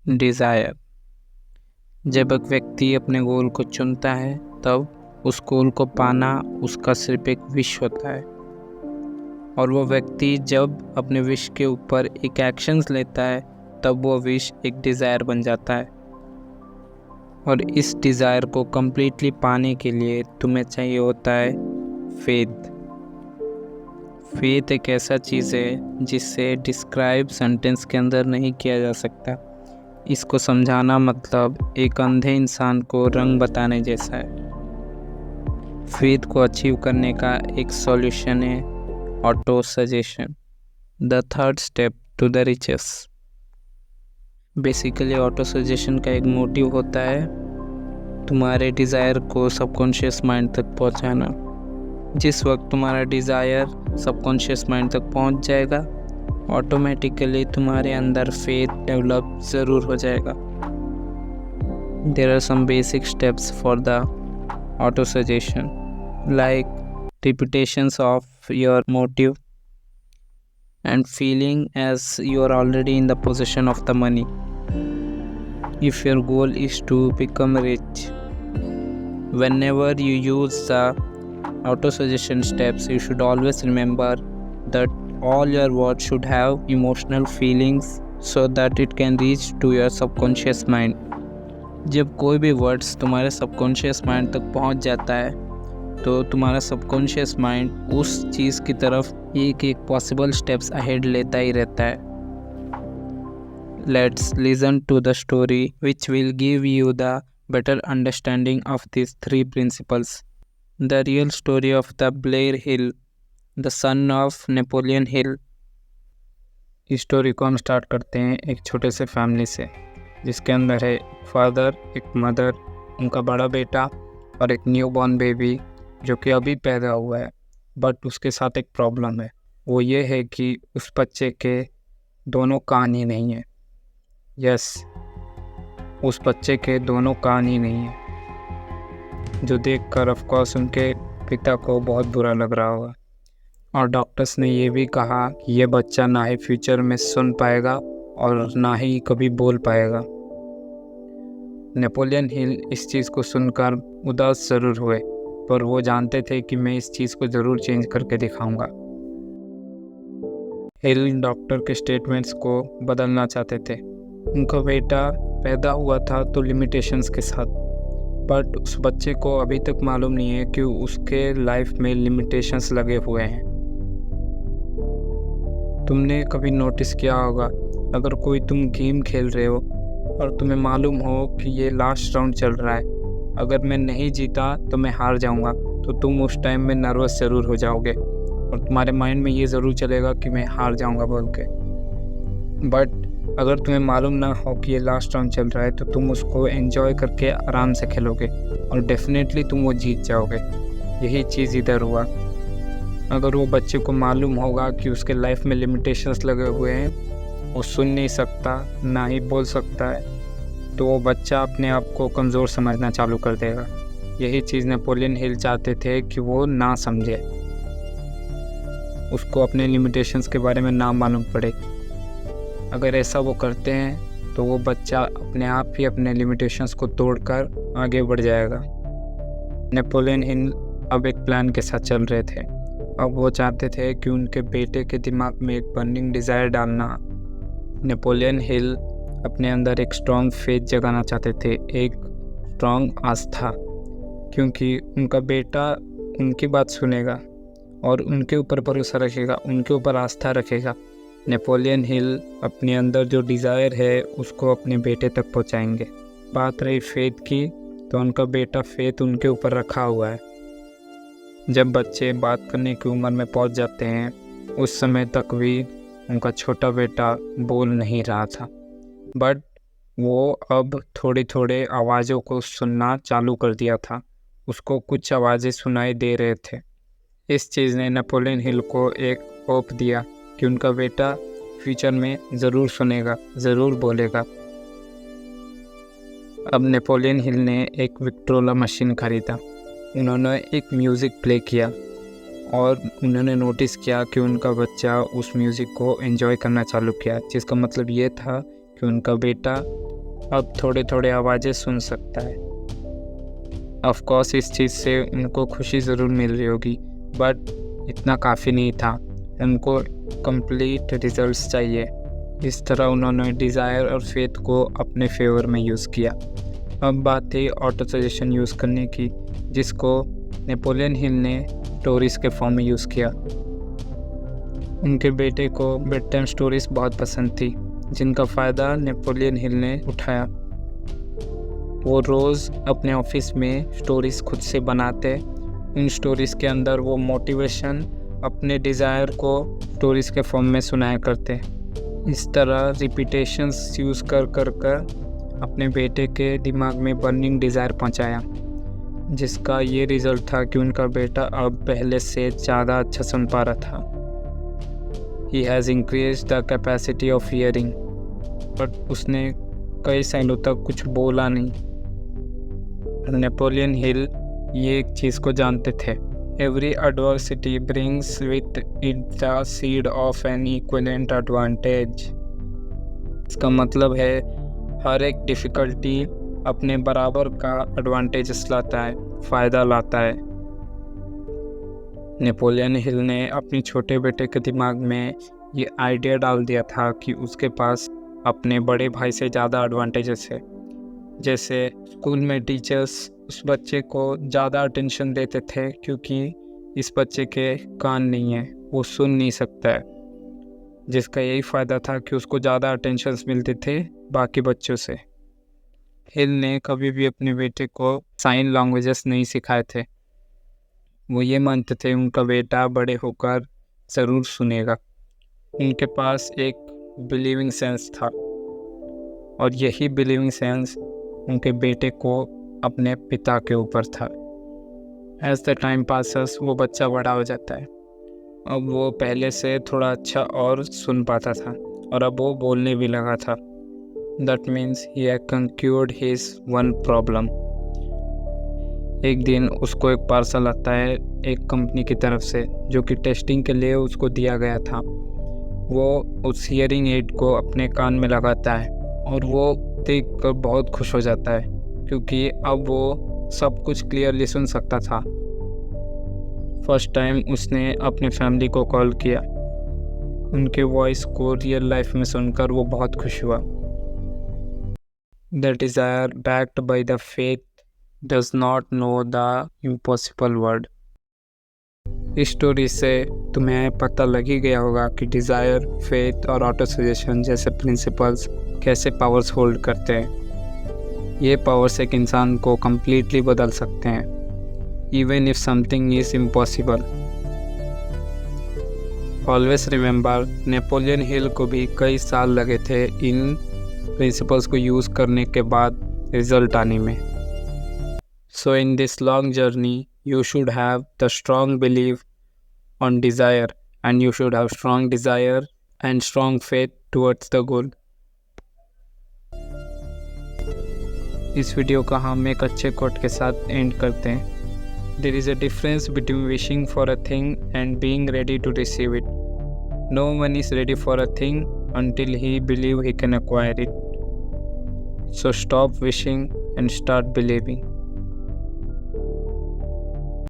Desire. जब एक व्यक्ति अपने गोल को चुनता है तब उस गोल को पाना उसका सिर्फ एक विश होता है, और वो व्यक्ति जब अपने विश के ऊपर एक एक्शंस लेता है तब वो विश एक डिज़ायर बन जाता है। और इस डिज़ायर को कम्प्लीटली पाने के लिए तुम्हें चाहिए होता है फेथ। फेथ एक ऐसा चीज़ है जिससे डिस्क्राइब सेंटेंस के अंदर नहीं किया जा सकता। इसको समझाना मतलब एक अंधे इंसान को रंग बताने जैसा है। फेथ को अचीव करने का एक सॉल्यूशन है auto suggestion, the third step to the riches. Basically auto suggestion का एक मोटिव होता है तुम्हारे डिज़ायर को सबकॉन्शियस माइंड तक पहुंचाना। जिस वक्त तुम्हारा डिज़ायर सबकॉन्शियस माइंड तक पहुंच जाएगा, ऑटोमेटिकली तुम्हारे अंदर फेथ डेवलप ज़रूर हो जाएगा। There are some basic steps for the auto suggestion, like repetitions of your motive and feeling as you are already in the possession of the money. If your goal is to become rich, whenever you use the auto suggestion steps, you should always remember that all your words should have emotional feelings so that it can reach to your subconscious mind. जब कोई भी words तुम्हारे subconscious mind तक पहुंच जाता है तो तुम्हारा सबकॉन्शियस माइंड उस चीज़ की तरफ एक एक पॉसिबल स्टेप्स अहेड लेता ही रहता है। Let's listen to the story which will give you the better understanding of this three principles. The real story of the Blair Hill, the son of Napoleon Hill. इस story को हम start करते हैं एक छोटे से फैमिली से, जिसके अंदर है फादर, एक मदर, उनका बड़ा बेटा और एक न्यू बॉर्न बेबी जो कि अभी पैदा हुआ है। बट उसके साथ एक प्रॉब्लम है, वो ये है कि उस बच्चे के दोनों कान ही नहीं है। यस, उस बच्चे के दोनों कान ही नहीं है, जो देखकर ऑफ कोर्स उनके पिता को बहुत बुरा लग रहा होगा। और डॉक्टर्स ने ये भी कहा कि ये बच्चा ना ही फ्यूचर में सुन पाएगा और ना ही कभी बोल पाएगा। नेपोलियन हिल इस चीज़ को सुनकर उदास ज़रूर हुए, पर वो जानते थे कि मैं इस चीज़ को ज़रूर चेंज करके दिखाऊंगा। हिल डॉक्टर के स्टेटमेंट्स को बदलना चाहते थे। उनका बेटा पैदा हुआ था तो लिमिटेशंस के साथ, बट उस बच्चे को अभी तक मालूम नहीं है कि उसके लाइफ में लिमिटेशंस लगे हुए हैं। तुमने कभी नोटिस किया होगा, अगर कोई तुम गेम खेल रहे हो और तुम्हें मालूम हो कि ये लास्ट राउंड चल रहा है, अगर मैं नहीं जीता तो मैं हार जाऊंगा, तो तुम उस टाइम में नर्वस ज़रूर हो जाओगे और तुम्हारे माइंड में ये ज़रूर चलेगा कि मैं हार जाऊंगा बोल के। बट अगर तुम्हें मालूम ना हो कि ये लास्ट राउंड चल रहा है तो तुम उसको एंजॉय करके आराम से खेलोगे और डेफिनेटली तुम वो जीत जाओगे। यही चीज़ इधर हुआ। अगर वो बच्चे को मालूम होगा कि उसके लाइफ में लिमिटेशंस लगे हुए हैं, वो सुन नहीं सकता, ना ही बोल सकता है, तो वो बच्चा अपने आप को कमज़ोर समझना चालू कर देगा। यही चीज़ नेपोलियन हिल चाहते थे कि वो ना समझे, उसको अपने लिमिटेशंस के बारे में ना मालूम पड़े। अगर ऐसा वो करते हैं तो वो बच्चा अपने आप ही अपने लिमिटेशंस को तोड़कर आगे बढ़ जाएगा। नेपोलियन हिल अब एक प्लान के साथ चल रहे थे। अब वो चाहते थे कि उनके बेटे के दिमाग में एक बर्निंग डिज़ायर डालना। नेपोलियन हिल अपने अंदर एक स्ट्रॉन्ग फेथ जगाना चाहते थे, एक स्ट्रॉन्ग आस्था, क्योंकि उनका बेटा उनकी बात सुनेगा और उनके ऊपर भरोसा रखेगा, उनके ऊपर आस्था रखेगा। नेपोलियन हिल अपने अंदर जो डिज़ायर है उसको अपने बेटे तक पहुंचाएंगे। बात रही फेथ की, तो उनका बेटा फेथ उनके ऊपर रखा हुआ है। जब बच्चे बात करने की उम्र में पहुंच जाते हैं, उस समय तक भी उनका छोटा बेटा बोल नहीं रहा था, बट वो अब थोड़ी थोड़े आवाज़ों को सुनना चालू कर दिया था। उसको कुछ आवाज़ें सुनाई दे रहे थे। इस चीज़ ने नेपोलियन हिल को एक होप दिया कि उनका बेटा फ्यूचर में ज़रूर सुनेगा, ज़रूर बोलेगा। अब नेपोलियन हिल ने एक विक्ट्रोला मशीन ख़रीदा। उन्होंने एक म्यूज़िक प्ले किया और उन्होंने नोटिस किया कि उनका बच्चा उस म्यूज़िक को एंजॉय करना चालू किया, जिसका मतलब ये था कि उनका बेटा अब थोड़े थोड़े आवाज़ें सुन सकता है। ऑफ कोर्स इस चीज़ से उनको खुशी ज़रूर मिल रही होगी, बट इतना काफ़ी नहीं था। उनको कंप्लीट रिजल्ट्स चाहिए। इस तरह उन्होंने डिज़ायर और फेथ को अपने फेवर में यूज़ किया। अब बात थी ऑटो सजेशन यूज़ करने की, जिसको नेपोलियन हिल ने स्टोरीज़ के फॉर्म में यूज़ किया। उनके बेटे को बेड टाइम स्टोरीज़ बहुत पसंद थी, जिनका फ़ायदा नेपोलियन हिल ने उठाया। वो रोज़ अपने ऑफिस में स्टोरीज़ खुद से बनाते। इन स्टोरीज़ के अंदर वो मोटिवेशन अपने डिज़ायर को स्टोरीज़ के फॉर्म में सुनाया करते। इस तरह रिपीटेशंस यूज़ कर अपने बेटे के दिमाग में बर्निंग डिज़ायर पहुंचाया, जिसका ये रिज़ल्ट था कि उनका बेटा अब पहले से ज़्यादा अच्छा सुन पा रहा था। He has increased the capacity of hearing, but उसने कई सालों तक कुछ बोला नहीं। नेपोलियन हिल ये एक चीज़ को जानते थे। Every adversity brings with it the seed of an equivalent advantage। इसका मतलब है हर एक डिफ़िकल्टी अपने बराबर का एडवांटेजेस लाता है, फ़ायदा लाता है। नेपोलियन हिल ने अपने छोटे बेटे के दिमाग में ये आइडिया डाल दिया था कि उसके पास अपने बड़े भाई से ज़्यादा एडवांटेजेस है। जैसे स्कूल में टीचर्स उस बच्चे को ज़्यादा अटेंशन देते थे क्योंकि इस बच्चे के कान नहीं है, वो सुन नहीं सकता है, जिसका यही फ़ायदा था कि उसको ज़्यादा अटेंशंस मिलते थे बाकी बच्चों से। हिल ने कभी भी अपने बेटे को साइन लैंग्वेजेस नहीं सिखाए थे। वो ये मानते थे उनका बेटा बड़े होकर ज़रूर सुनेगा। उनके पास एक बिलीविंग सेंस था, और यही बिलीविंग सेंस उनके बेटे को अपने पिता के ऊपर था। एज द टाइम पासेस वो बच्चा बड़ा हो जाता है। अब वो पहले से थोड़ा अच्छा और सुन पाता था, और अब वो बोलने भी लगा था। That means he had conquered his one problem. एक दिन उसको एक पार्सल आता है एक कंपनी की तरफ से, जो कि टेस्टिंग के लिए उसको दिया गया था। वो उस हियरिंग एड को अपने कान में लगाता है, और वो देखकर बहुत खुश हो जाता है क्योंकि अब वो सब कुछ क्लियरली सुन सकता था। फर्स्ट टाइम उसने अपने फैमिली को कॉल किया। उनके वॉइस को रियल लाइफ में सुनकर वो बहुत खुश हुआ। The desire backed by the faith does not know the impossible word. इस स्टोरी से तुम्हें पता लग ही गया होगा कि डिज़ायर, फेथ और ऑटो सजेशन जैसे प्रिंसिपल्स कैसे पावर्स होल्ड करते हैं। ये पावर्स एक इंसान को कम्प्लीटली बदल सकते हैं, even if something is impossible. Always remember, Napoleon Hill को भी कई साल लगे थे इन प्रिंसिपल्स को यूज़ करने के बाद रिजल्ट आने में। So in this long journey you should have the strong belief on desire, and you should have strong desire and strong faith towards the goal. इस वीडियो का हम एक अच्छे कोट के साथ एंड करते हैं। There is a difference between wishing for a thing and being ready to receive it. No one is ready for a thing until he believes he can acquire it. So stop wishing and start believing.